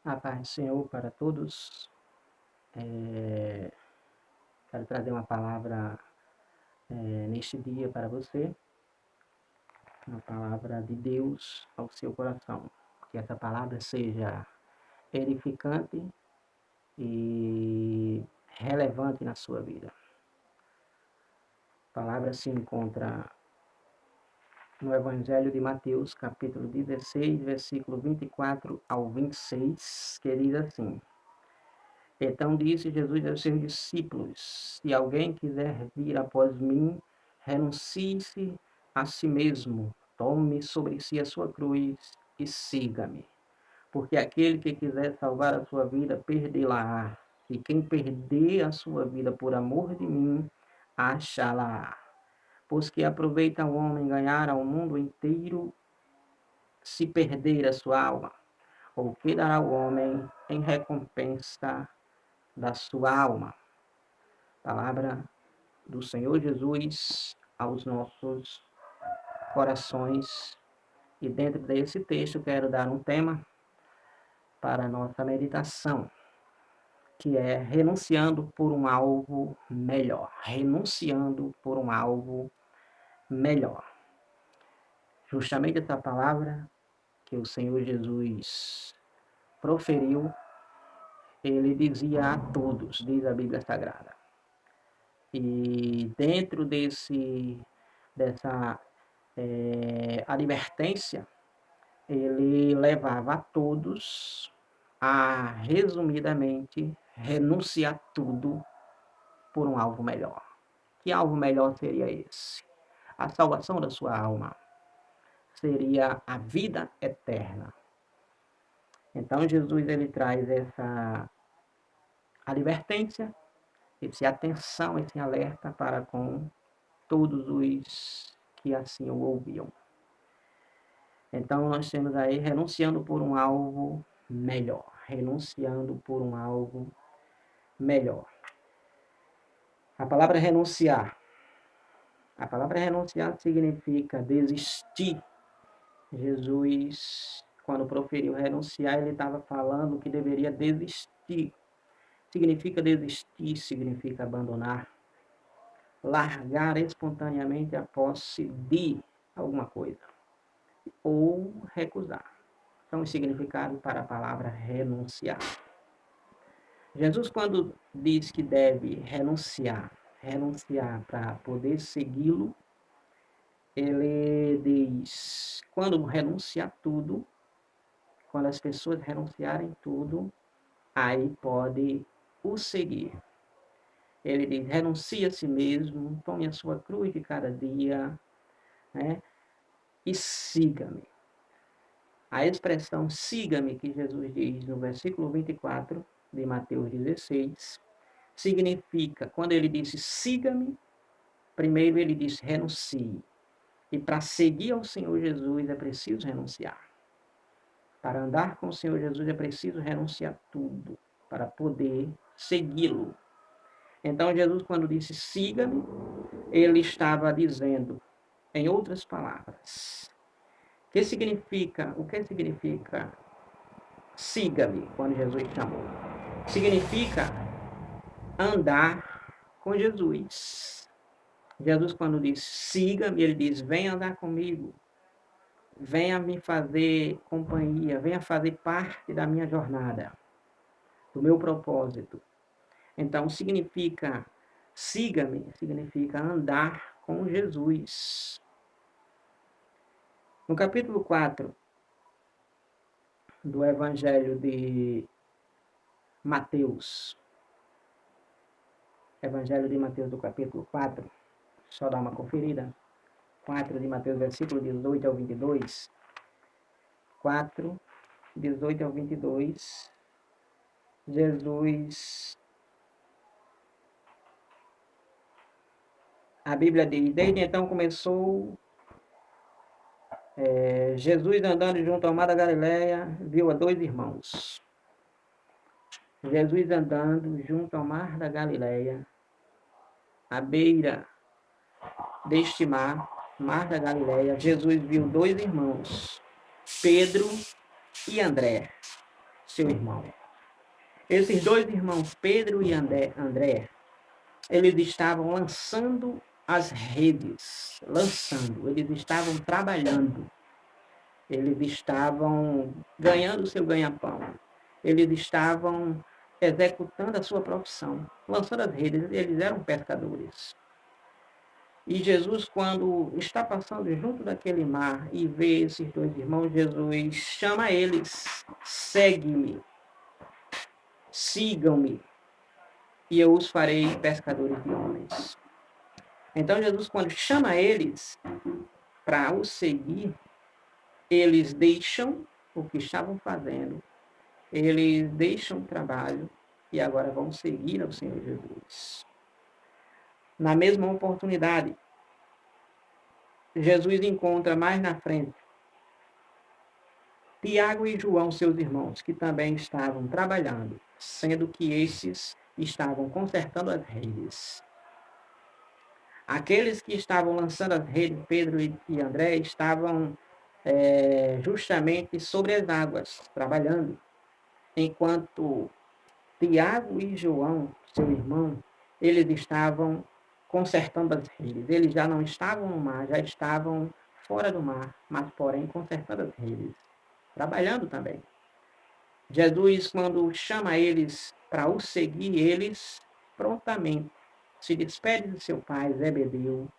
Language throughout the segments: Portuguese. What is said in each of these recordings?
A paz do Senhor para todos. Quero trazer uma palavra neste dia para você, uma palavra de Deus ao seu coração. Que essa palavra seja edificante e relevante na sua vida. A palavra se encontra no Evangelho de Mateus, capítulo 16, versículo 24 ao 26, que diz assim: Então disse Jesus aos seus discípulos: Se alguém quiser vir após mim, renuncie-se a si mesmo, tome sobre si a sua cruz e siga-me. Porque aquele que quiser salvar a sua vida, perdê-la-á. E quem perder a sua vida por amor de mim, achá-la-á. Pois que aproveita o homem ganhar ao mundo inteiro, se perder a sua alma? Ou que dará o homem em recompensa da sua alma? Palavra do Senhor Jesus aos nossos corações. E dentro desse texto quero dar um tema para a nossa meditação, que é renunciando por um alvo melhor. Renunciando por um alvo melhor. Justamente essa palavra que o Senhor Jesus proferiu, ele dizia a todos, diz a Bíblia Sagrada. E dentro dessa advertência, ele levava a todos a, resumidamente, renunciar tudo por um alvo melhor. Que alvo melhor seria esse? A salvação da sua alma. Seria a vida eterna. Então Jesus ele traz essa advertência, essa atenção, esse alerta para com todos os que assim o ouviam. Então nós temos aí renunciando por um alvo melhor. Renunciando por um alvo melhor. A palavra renunciar. A palavra renunciar significa desistir. Jesus, quando proferiu renunciar, ele estava falando que deveria desistir. Significa desistir, significa abandonar. Largar espontaneamente a posse de alguma coisa. Ou recusar. Então, o significado para a palavra renunciar. Jesus, quando diz que deve renunciar para poder segui-lo, ele diz, quando renunciar tudo, quando as pessoas renunciarem tudo, aí pode o seguir. Ele diz, renuncie a si mesmo, tome a sua cruz de cada dia, né, e siga-me. A expressão siga-me que Jesus diz no versículo 24 de Mateus 16, significa, quando ele disse siga-me, primeiro ele diz renuncie. E para seguir ao Senhor Jesus é preciso renunciar. Para andar com o Senhor Jesus é preciso renunciar tudo para poder segui-lo. Então Jesus, quando disse siga-me, ele estava dizendo, em outras palavras, o que significa siga-me, quando Jesus chamou? Significa andar com Jesus. Jesus, quando diz siga-me, ele diz, venha andar comigo. Venha me fazer companhia, venha fazer parte da minha jornada, do meu propósito. Então, significa, siga-me, significa andar com Jesus. No capítulo 4 do Evangelho de Mateus, Evangelho de Mateus do capítulo 4, só dar uma conferida, 4 de Mateus, versículo 18 ao 22, 4, 18 ao 22, Jesus, a Bíblia diz, desde então começou Jesus andando junto ao mar da Galileia, viu a dois irmãos. Jesus andando junto ao mar da Galileia, à beira deste mar, mar da Galileia, Jesus viu dois irmãos, Pedro e André, seu irmão. Esses dois irmãos, Pedro e André, eles estavam lançando as redes, eles estavam trabalhando, eles estavam ganhando o seu ganha-pão, eles estavam executando a sua profissão, lançando as redes, eles eram pescadores. E Jesus, quando está passando junto daquele mar e vê esses dois irmãos, Jesus chama eles: segue-me, sigam-me, e eu os farei pescadores de homens. Então Jesus, quando chama eles para o seguir, eles deixam o que estavam fazendo, eles deixam o trabalho e agora vão seguir ao Senhor Jesus. Na mesma oportunidade, Jesus encontra mais na frente Tiago e João, seus irmãos, que também estavam trabalhando, sendo que esses estavam consertando as redes. Aqueles que estavam lançando as redes, Pedro e André, estavam justamente sobre as águas, trabalhando, enquanto Tiago e João, seu irmão, eles estavam consertando as redes. Eles já não estavam no mar, já estavam fora do mar, mas porém consertando as redes, trabalhando também. Jesus, quando chama eles para o seguir, eles prontamente se despede do seu pai, Zebedeu,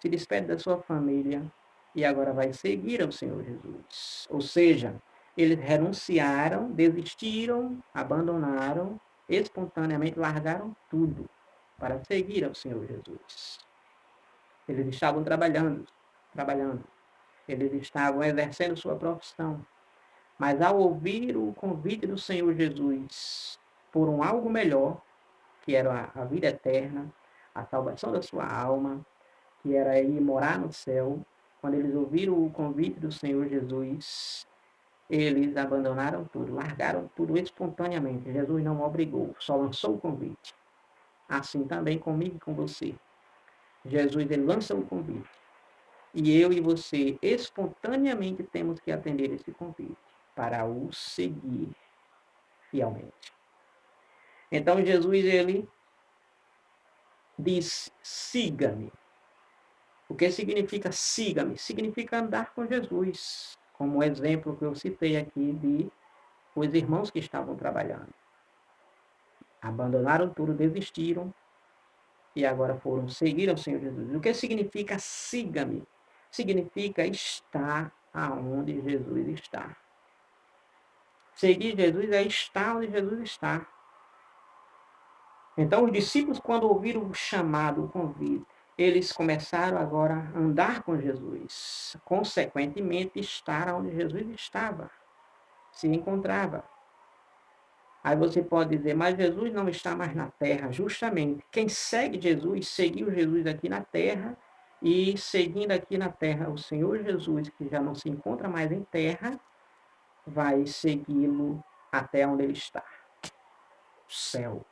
se despede da sua família e agora vai seguir ao Senhor Jesus. Ou seja, eles renunciaram, desistiram, abandonaram, espontaneamente largaram tudo para seguir ao Senhor Jesus. Eles estavam trabalhando, eles estavam exercendo sua profissão, mas ao ouvir o convite do Senhor Jesus por um algo melhor, que era a vida eterna, a salvação da sua alma, que era ir morar no céu, quando eles ouviram o convite do Senhor Jesus, eles abandonaram tudo, largaram tudo espontaneamente. Jesus não obrigou, só lançou o convite. Assim também comigo e com você. Jesus, ele lança o convite. E eu e você, espontaneamente, temos que atender esse convite para o seguir fielmente. Então, Jesus, ele diz, siga-me. O que significa siga-me? Significa andar com Jesus, como o exemplo que eu citei aqui de os irmãos que estavam trabalhando. Abandonaram tudo, desistiram e agora foram seguir ao Senhor Jesus. O que significa siga-me? Significa estar aonde Jesus está. Seguir Jesus é estar onde Jesus está. Então, os discípulos, quando ouviram o chamado, o convite, eles começaram agora a andar com Jesus. Consequentemente, estar onde Jesus estava, se encontrava. Aí você pode dizer, mas Jesus não está mais na terra. Justamente, quem segue Jesus, seguiu Jesus aqui na terra, e seguindo aqui na terra o Senhor Jesus, que já não se encontra mais em terra, vai segui-lo até onde ele está, o céu.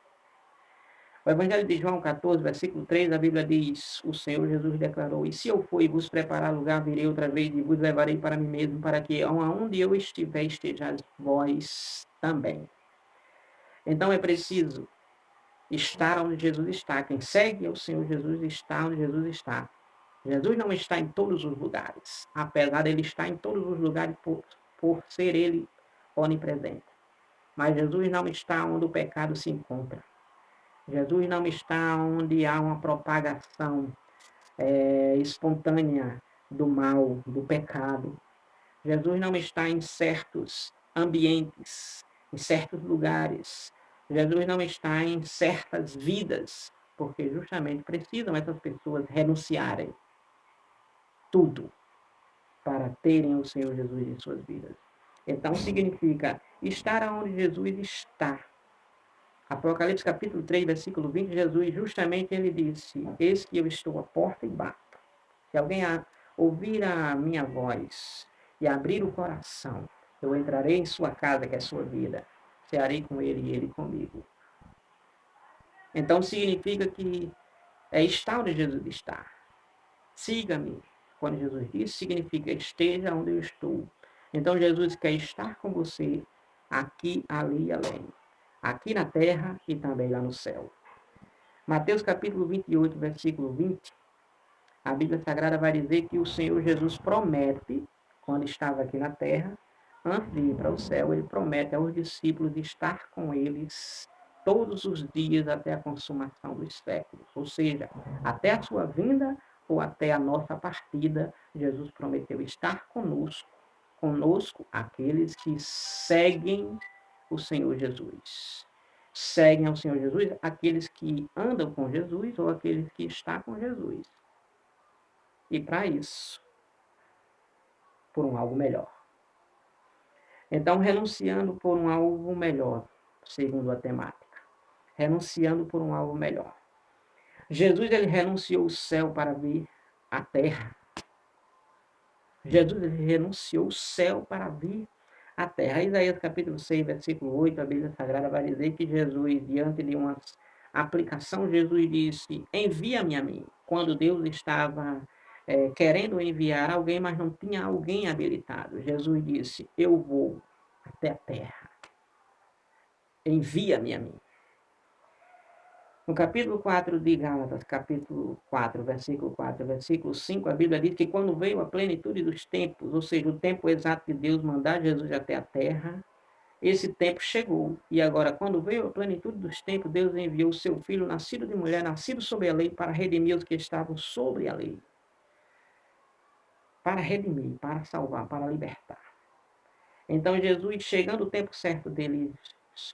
O Evangelho de João 14, versículo 3, a Bíblia diz, o Senhor Jesus declarou, e se eu for e vos preparar lugar, virei outra vez e vos levarei para mim mesmo, para que onde eu estiver, estejais vós também. Então é preciso estar onde Jesus está. Quem segue o Senhor Jesus está onde Jesus está. Jesus não está em todos os lugares, apesar de ele estar em todos os lugares por ser ele onipresente. Mas Jesus não está onde o pecado se encontra. Jesus não está onde há uma propagação espontânea do mal, do pecado. Jesus não está em certos ambientes, em certos lugares. Jesus não está em certas vidas, porque justamente precisam essas pessoas renunciarem tudo para terem o Senhor Jesus em suas vidas. Então significa estar onde Jesus está. Apocalipse capítulo 3, versículo 20, Jesus justamente ele disse, eis que eu estou à porta e bato. Se alguém ouvir a minha voz e abrir o coração, eu entrarei em sua casa, que é sua vida, cearei com ele e ele comigo. Então significa que é estar onde Jesus está. Siga-me. Quando Jesus disse, significa esteja onde eu estou. Então Jesus quer estar com você aqui, ali e além. Aqui na terra e também lá no céu. Mateus capítulo 28, versículo 20, a Bíblia Sagrada vai dizer que o Senhor Jesus promete, quando estava aqui na terra, antes de ir para o céu, ele promete aos discípulos de estar com eles todos os dias até a consumação dos séculos. Ou seja, até a sua vinda ou até a nossa partida, Jesus prometeu estar conosco aqueles que seguem o Senhor Jesus. Seguem ao Senhor Jesus aqueles que andam com Jesus ou aqueles que estão com Jesus. E para isso, por um algo melhor. Então, renunciando por um algo melhor, segundo a temática. Renunciando por um algo melhor. Jesus, ele renunciou o céu para vir à terra. Jesus, ele renunciou o céu para vir à terra. Isaías capítulo 6, versículo 8, a Bíblia Sagrada vai dizer que Jesus, diante de uma aplicação, Jesus disse, envia-me a mim. Quando Deus estava querendo enviar alguém, mas não tinha alguém habilitado. Jesus disse, eu vou até a terra. Envia-me a mim. No capítulo 4 de Gálatas, capítulo 4, versículo 4, versículo 5, a Bíblia diz que quando veio a plenitude dos tempos, ou seja, o tempo exato de Deus mandar Jesus até a terra, esse tempo chegou. E agora, quando veio a plenitude dos tempos, Deus enviou o seu Filho, nascido de mulher, nascido sob a lei, para redimir os que estavam sobre a lei. Para redimir, para salvar, para libertar. Então, Jesus, chegando o tempo certo dele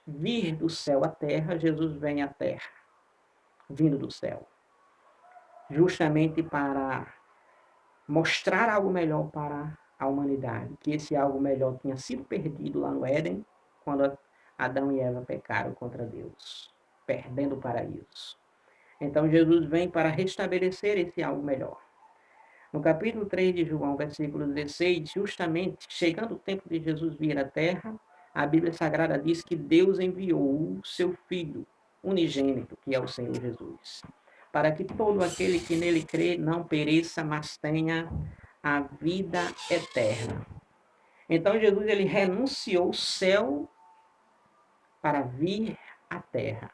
vir do céu à terra, Jesus vem à terra, vindo do céu. Justamente para mostrar algo melhor para a humanidade, que esse algo melhor tinha sido perdido lá no Éden, quando Adão e Eva pecaram contra Deus, perdendo o paraíso. Então Jesus vem para restabelecer esse algo melhor. No capítulo 3 de João, versículo 16, justamente chegando o tempo de Jesus vir à terra, a Bíblia Sagrada diz que Deus enviou o seu Filho unigênito, que é o Senhor Jesus, para que todo aquele que nele crê não pereça, mas tenha a vida eterna. Então Jesus, ele renunciou o céu para vir à terra,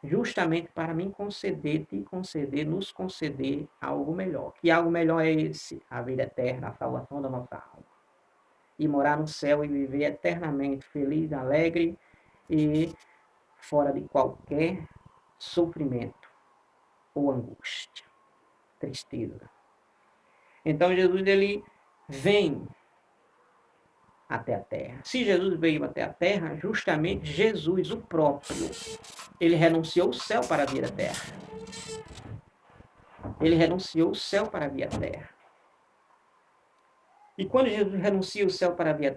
justamente para me conceder, te conceder, nos conceder algo melhor. Que algo melhor é esse? A vida eterna, a salvação da nossa alma. E morar no céu e viver eternamente feliz, alegre e fora de qualquer sofrimento ou angústia, tristeza. Então Jesus, ele vem até a terra. Se Jesus veio até a terra, justamente Jesus, o próprio, ele renunciou o céu para vir à terra. Ele renunciou o céu para vir à terra. E quando Jesus renuncia o céu para vir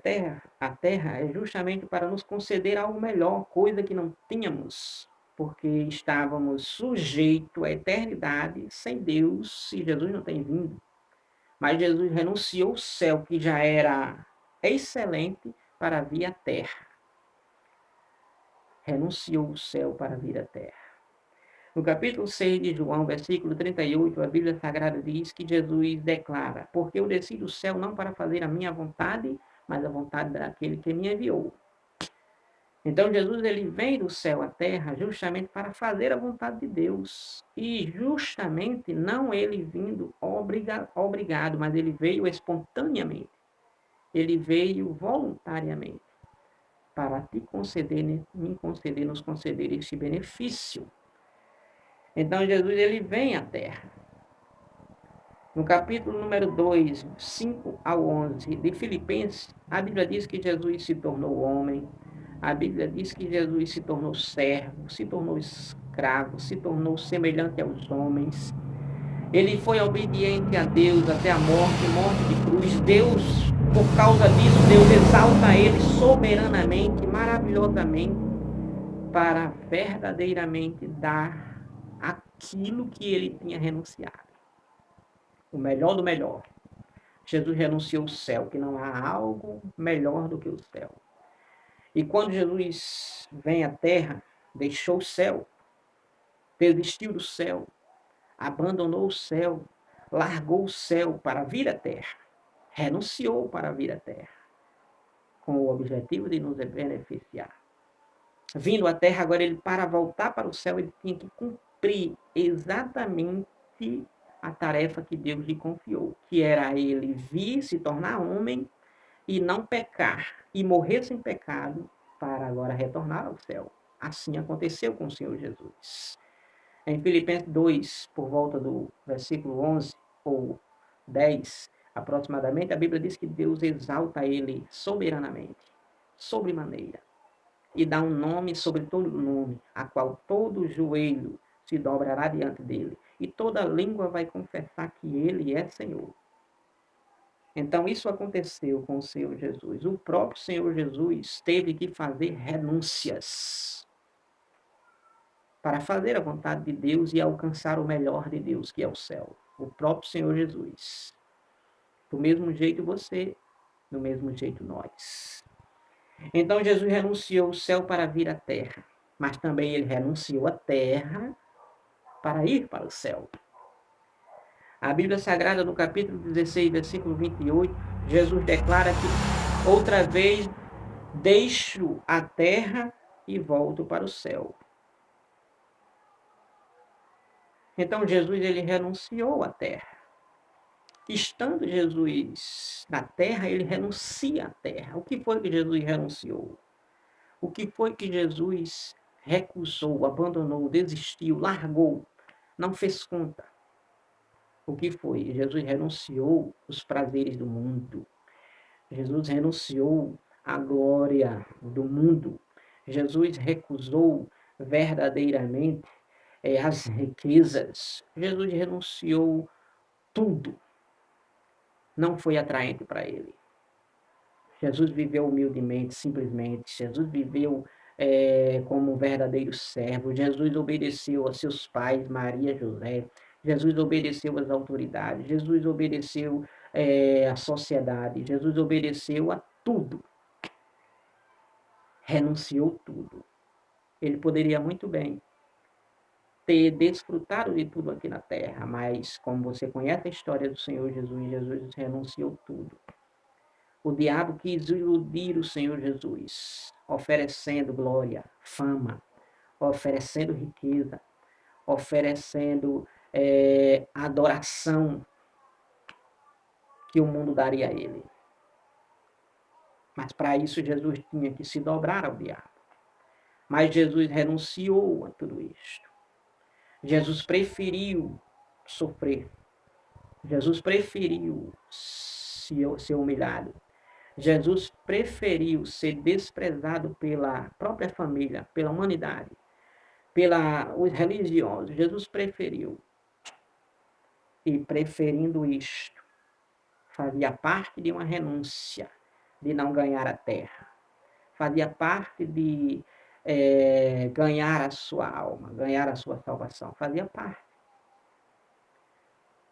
à terra é justamente para nos conceder algo melhor, coisa que não tínhamos, porque estávamos sujeitos à eternidade sem Deus, se Jesus não tem vindo. Mas Jesus renunciou o céu, que já era excelente, para vir à terra. Renunciou o céu para vir à terra. No capítulo 6 de João, versículo 38, a Bíblia Sagrada diz que Jesus declara, porque eu desci do céu não para fazer a minha vontade, mas a vontade daquele que me enviou. Então Jesus, ele vem do céu à terra justamente para fazer a vontade de Deus. E justamente não ele vindo obrigado, mas ele veio espontaneamente. Ele veio voluntariamente para te conceder, me conceder, nos conceder esse benefício. Então Jesus, ele vem à terra. No capítulo número 2, 5 ao 11 de Filipenses, a Bíblia diz que Jesus se tornou homem. A Bíblia diz que Jesus se tornou servo, se tornou escravo, se tornou semelhante aos homens. Ele foi obediente a Deus até a morte de cruz. Deus, por causa disso, Deus exalta ele soberanamente, maravilhosamente, para verdadeiramente dar aquilo que ele tinha renunciado. O melhor do melhor. Jesus renunciou o céu, que não há algo melhor do que o céu. E quando Jesus vem à terra, deixou o céu, desistiu do céu, abandonou o céu, largou o céu para vir à terra, renunciou para vir à terra. com o objetivo de nos beneficiar. Vindo à terra, agora ele, para voltar para o céu, ele tinha que cumprir exatamente a tarefa que Deus lhe confiou, que era ele vir, se tornar homem e não pecar, e morrer sem pecado, para agora retornar ao céu. Assim aconteceu com o Senhor Jesus. Em Filipenses 2, por volta do versículo 11 ou 10, aproximadamente, a Bíblia diz que Deus exalta ele soberanamente, sobremaneira, e dá um nome sobre todo nome, a qual todo joelho se dobrará diante dele, e toda língua vai confessar que ele é Senhor. Então, isso aconteceu com o Senhor Jesus. O próprio Senhor Jesus teve que fazer renúncias para fazer a vontade de Deus e alcançar o melhor de Deus, que é o céu. O próprio Senhor Jesus. Do mesmo jeito você, do mesmo jeito nós. Então, Jesus renunciou o céu para vir à terra, mas também ele renunciou à terra para ir para o céu. A Bíblia Sagrada, no capítulo 16, versículo 28, Jesus declara que outra vez deixo a terra e volto para o céu. Então Jesus ele renunciou à terra. Estando Jesus na terra, ele renuncia à terra. O que foi que Jesus renunciou? O que foi que Jesus recusou, abandonou, desistiu, largou, não fez conta? O que foi? Jesus renunciou os prazeres do mundo. Jesus renunciou à glória do mundo. Jesus recusou verdadeiramente as riquezas. Jesus renunciou tudo. Não foi atraente para ele. Jesus viveu humildemente, simplesmente. Jesus viveu como um verdadeiro servo. Jesus obedeceu a seus pais, Maria e José. Jesus obedeceu às autoridades. Jesus obedeceu à sociedade. Jesus obedeceu a tudo. Renunciou tudo. Ele poderia muito bem ter desfrutado de tudo aqui na terra, mas como você conhece a história do Senhor Jesus, Jesus renunciou tudo. O diabo quis iludir o Senhor Jesus, oferecendo glória, fama, oferecendo riqueza, oferecendo adoração que o mundo daria a ele. Mas para isso Jesus tinha que se dobrar ao diabo. Mas Jesus renunciou a tudo isto. Jesus preferiu sofrer. Jesus preferiu ser humilhado. Jesus preferiu ser desprezado pela própria família, pela humanidade, pelos religiosos. Jesus preferiu. E preferindo isto, fazia parte de uma renúncia de não ganhar a terra. Fazia parte de ganhar a sua alma, ganhar a sua salvação. Fazia parte.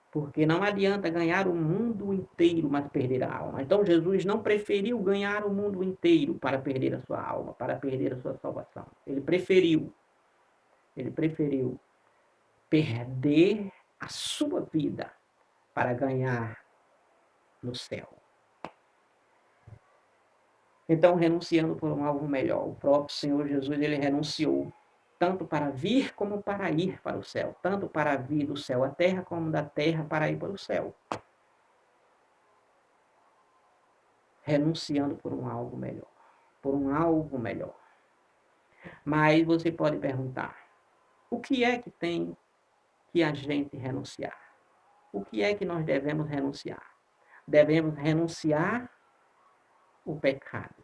Porque não adianta ganhar o mundo inteiro, mas perder a alma. Então Jesus não preferiu ganhar o mundo inteiro para perder a sua alma, para perder a sua salvação. Ele preferiu perder a sua vida para ganhar no céu. Então, renunciando por um algo melhor, o próprio Senhor Jesus, ele renunciou tanto para vir como para ir para o céu, tanto para vir do céu à terra, como da terra para ir para o céu. Renunciando por um algo melhor, por um algo melhor. Mas você pode perguntar, o que é que tem que a gente renunciar? O que é que nós devemos renunciar? Devemos renunciar o pecado.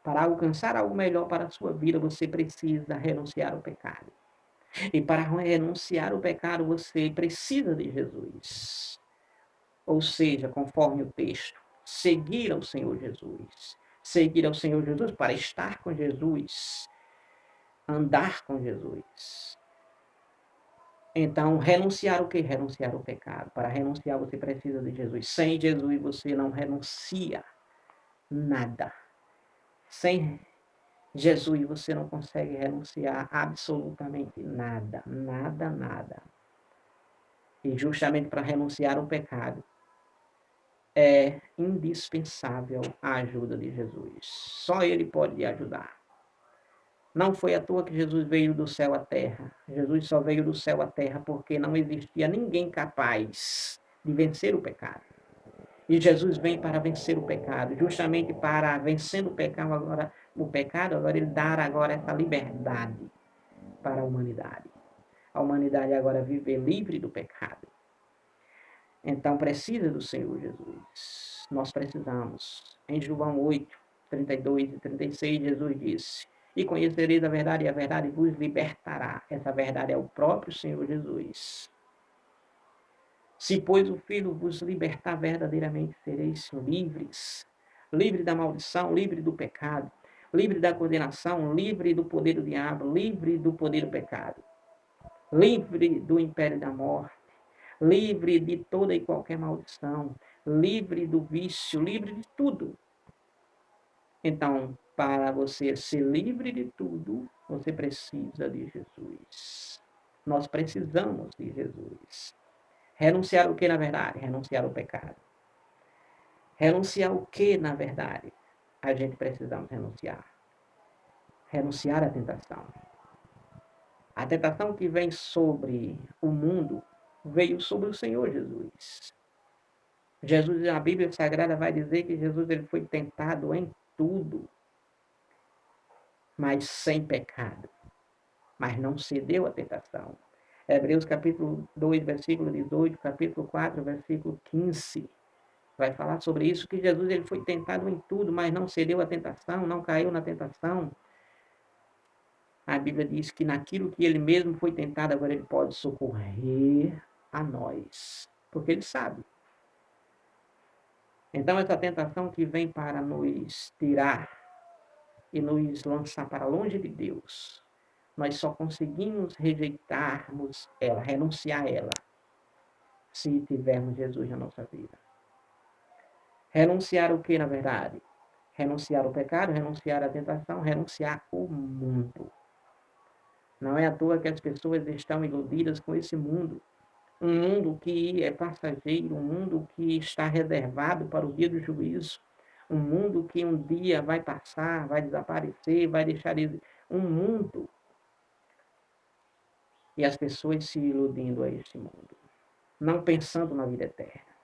Para alcançar algo melhor para a sua vida, você precisa renunciar ao pecado. E para renunciar ao pecado, você precisa de Jesus. Ou seja, conforme o texto, seguir ao Senhor Jesus. Seguir ao Senhor Jesus para estar com Jesus. Andar com Jesus. Então, renunciar o quê? Renunciar ao pecado. Para renunciar, você precisa de Jesus. Sem Jesus, você não renuncia nada. Sem Jesus, você não consegue renunciar absolutamente nada, nada, nada. E justamente para renunciar ao pecado, é indispensável a ajuda de Jesus. Só Ele pode lhe ajudar. Não foi à toa que Jesus veio do céu à terra. Jesus só veio do céu à terra porque não existia ninguém capaz de vencer o pecado. E Jesus vem para vencer o pecado, justamente para vencendo o pecado, agora ele dar agora essa liberdade para a humanidade. A humanidade agora viver livre do pecado. Então precisa do Senhor Jesus. Nós precisamos. Em João 8, 32 e 36, Jesus disse: E conhecereis a verdade, e a verdade vos libertará. Essa verdade é o próprio Senhor Jesus. Se, pois, o Filho vos libertar verdadeiramente, sereis livres. Livre da maldição, livre do pecado, livre da condenação, livre do poder do diabo, livre do poder do pecado, livre do império da morte, livre de toda e qualquer maldição, livre do vício, livre de tudo. Então, para você ser livre de tudo, você precisa de Jesus. Nós precisamos de Jesus. Renunciar o que, na verdade? Renunciar ao pecado. Renunciar o que, na verdade? A gente precisamos renunciar. Renunciar à tentação. A tentação que vem sobre o mundo veio sobre o Senhor Jesus. Jesus, a Bíblia Sagrada vai dizer que Jesus ele foi tentado em tudo, mas sem pecado. Mas não cedeu à tentação. Hebreus capítulo 2, versículo 18, capítulo 4, versículo 15. Vai falar sobre isso, que Jesus ele foi tentado em tudo, mas não cedeu à tentação, não caiu na tentação. A Bíblia diz que naquilo que ele mesmo foi tentado, agora ele pode socorrer a nós, porque ele sabe. Então, essa tentação que vem para nos tirar e nos lançar para longe de Deus, nós só conseguimos rejeitarmos ela, renunciar a ela, se tivermos Jesus na nossa vida. Renunciar o que, na verdade? Renunciar ao pecado, renunciar à tentação, renunciar ao mundo. Não é à toa que as pessoas estão iludidas com esse mundo. Um mundo que é passageiro, um mundo que está reservado para o dia do juízo. Um mundo que um dia vai passar, vai desaparecer, vai deixar de... Um mundo. E as pessoas se iludindo a este mundo. Não pensando na vida eterna.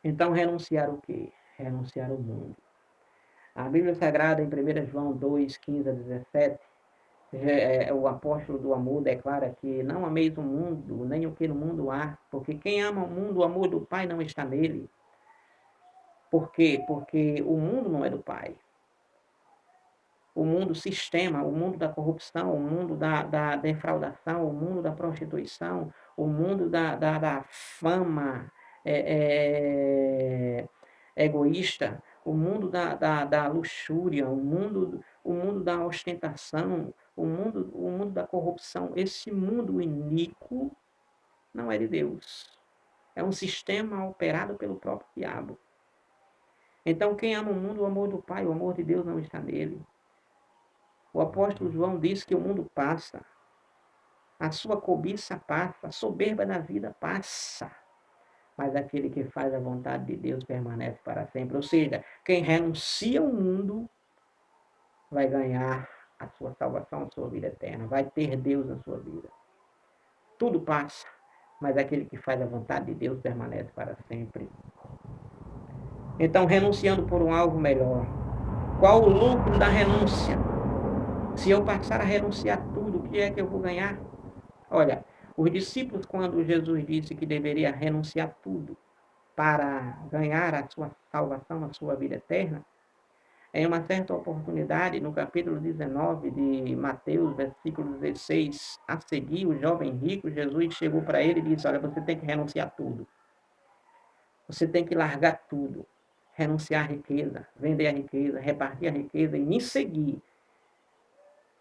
Então, renunciar o quê? Renunciar ao mundo. A Bíblia Sagrada, em 1 João 2, 15 a 17, o apóstolo do amor declara que não ameis o mundo, nem o que no mundo há, porque quem ama o mundo, o amor do Pai não está nele. Por quê? Porque o mundo não é do Pai. O mundo sistema, o mundo da corrupção, o mundo da defraudação, o mundo da prostituição, o mundo da fama egoísta, o mundo da luxúria, o mundo da ostentação, o mundo da corrupção. Esse mundo iníquo não é de Deus. É um sistema operado pelo próprio diabo. Então, quem ama o mundo, o amor do Pai, o amor de Deus não está nele. O apóstolo João diz que o mundo passa, a sua cobiça passa, a soberba da vida passa, mas aquele que faz a vontade de Deus permanece para sempre. Ou seja, quem renuncia ao mundo vai ganhar a sua salvação, a sua vida eterna, vai ter Deus na sua vida. Tudo passa, mas aquele que faz a vontade de Deus permanece para sempre. Então, renunciando por um alvo melhor. Qual o lucro da renúncia? Se eu passar a renunciar tudo, o que é que eu vou ganhar? Olha, os discípulos, quando Jesus disse que deveria renunciar tudo para ganhar a sua salvação, a sua vida eterna, em uma certa oportunidade, no capítulo 19 de Mateus, versículo 16, a seguir, o jovem rico, Jesus chegou para ele e disse: olha, você tem que renunciar tudo. Você tem que largar tudo. Renunciar à riqueza, vender a riqueza, repartir a riqueza e me seguir.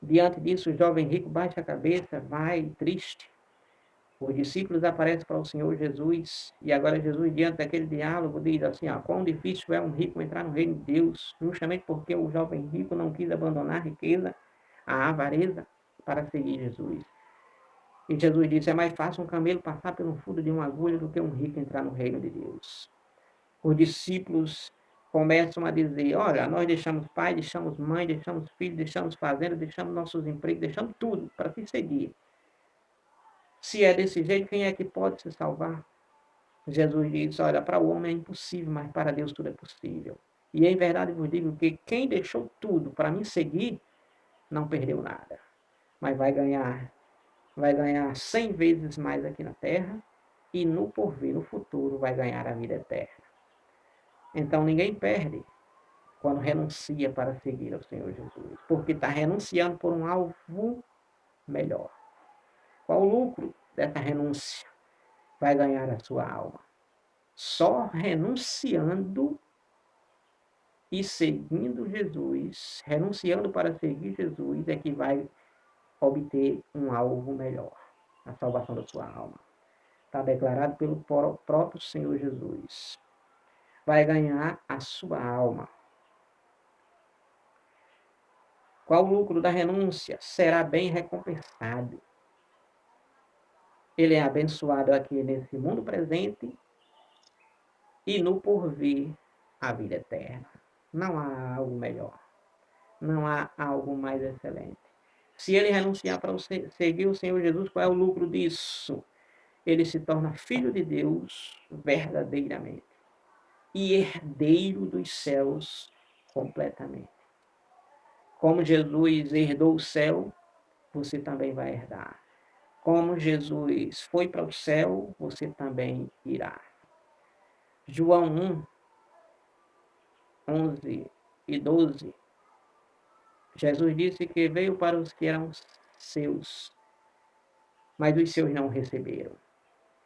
Diante disso, o jovem rico baixa a cabeça, vai triste. Os discípulos aparecem para o Senhor Jesus, e agora Jesus, diante daquele diálogo, diz assim: quão difícil é um rico entrar no reino de Deus, justamente porque o jovem rico não quis abandonar a riqueza, a avareza, para seguir Jesus. E Jesus disse: é mais fácil um camelo passar pelo fundo de uma agulha do que um rico entrar no reino de Deus. os discípulos começam a dizer: olha, nós deixamos pai, deixamos mãe, deixamos filho, deixamos fazenda, deixamos nossos empregos, deixamos tudo para te seguir. Se é desse jeito, quem é que pode se salvar? Jesus diz: olha, para o homem é impossível, mas para Deus tudo é possível. E em verdade vos digo que quem deixou tudo para me seguir, não perdeu nada, mas vai ganhar 100 vezes mais aqui na terra e no porvir, no futuro, vai ganhar a vida eterna. Então ninguém perde quando renuncia para seguir ao Senhor Jesus, porque está renunciando por um alvo melhor. Qual o lucro dessa renúncia? Vai ganhar a sua alma. Só renunciando e seguindo Jesus, renunciando para seguir Jesus, é que vai obter um alvo melhor, a salvação da sua alma. Está declarado pelo próprio Senhor Jesus. Vai ganhar a sua alma. Qual o lucro da renúncia? Será bem recompensado. Ele é abençoado aqui nesse mundo presente e no porvir a vida eterna. Não há algo melhor. Não há algo mais excelente. Se ele renunciar para seguir o Senhor Jesus, qual é o lucro disso? Ele se torna filho de Deus verdadeiramente e herdeiro dos céus completamente. Como Jesus herdou o céu, você também vai herdar. Como Jesus foi para o céu, você também irá. João 1, 11 e 12, Jesus disse que veio para os que eram seus, mas os seus não receberam.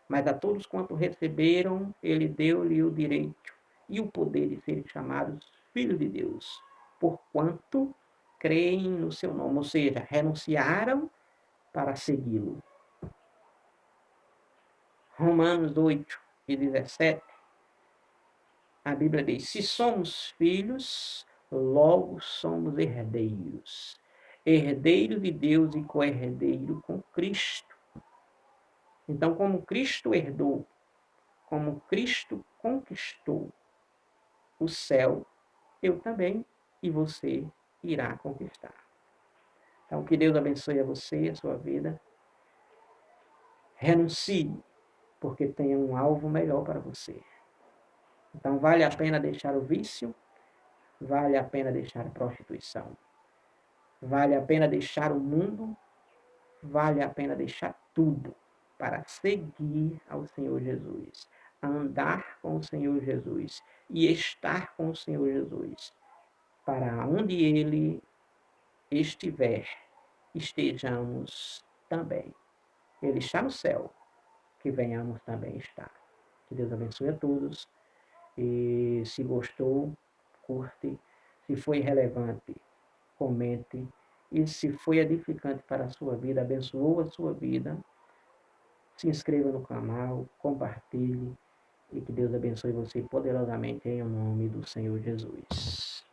Mas a todos quanto receberam, ele deu-lhe o direito e o poder de serem chamados filhos de Deus, porquanto creem no seu nome, ou seja, renunciaram para segui-lo. Romanos 8 e 17, a Bíblia diz: se somos filhos, logo somos herdeiros. Herdeiro de Deus e co-herdeiro com Cristo. Então, como Cristo herdou, como Cristo conquistou o céu, eu também e você irá conquistar. Então, que Deus abençoe a você, a sua vida. Renuncie, porque tem um alvo melhor para você. Então, vale a pena deixar o vício, vale a pena deixar a prostituição, vale a pena deixar o mundo, vale a pena deixar tudo para seguir ao Senhor Jesus, andar com o Senhor Jesus e estar com o Senhor Jesus, para onde Ele estiver, estejamos também. Ele está no céu, que venhamos também estar. Que Deus abençoe a todos. E se gostou, curte. Se foi relevante, comente. E se foi edificante para a sua vida, abençoou a sua vida, se inscreva no canal, compartilhe. E que Deus abençoe você poderosamente em nome do Senhor Jesus.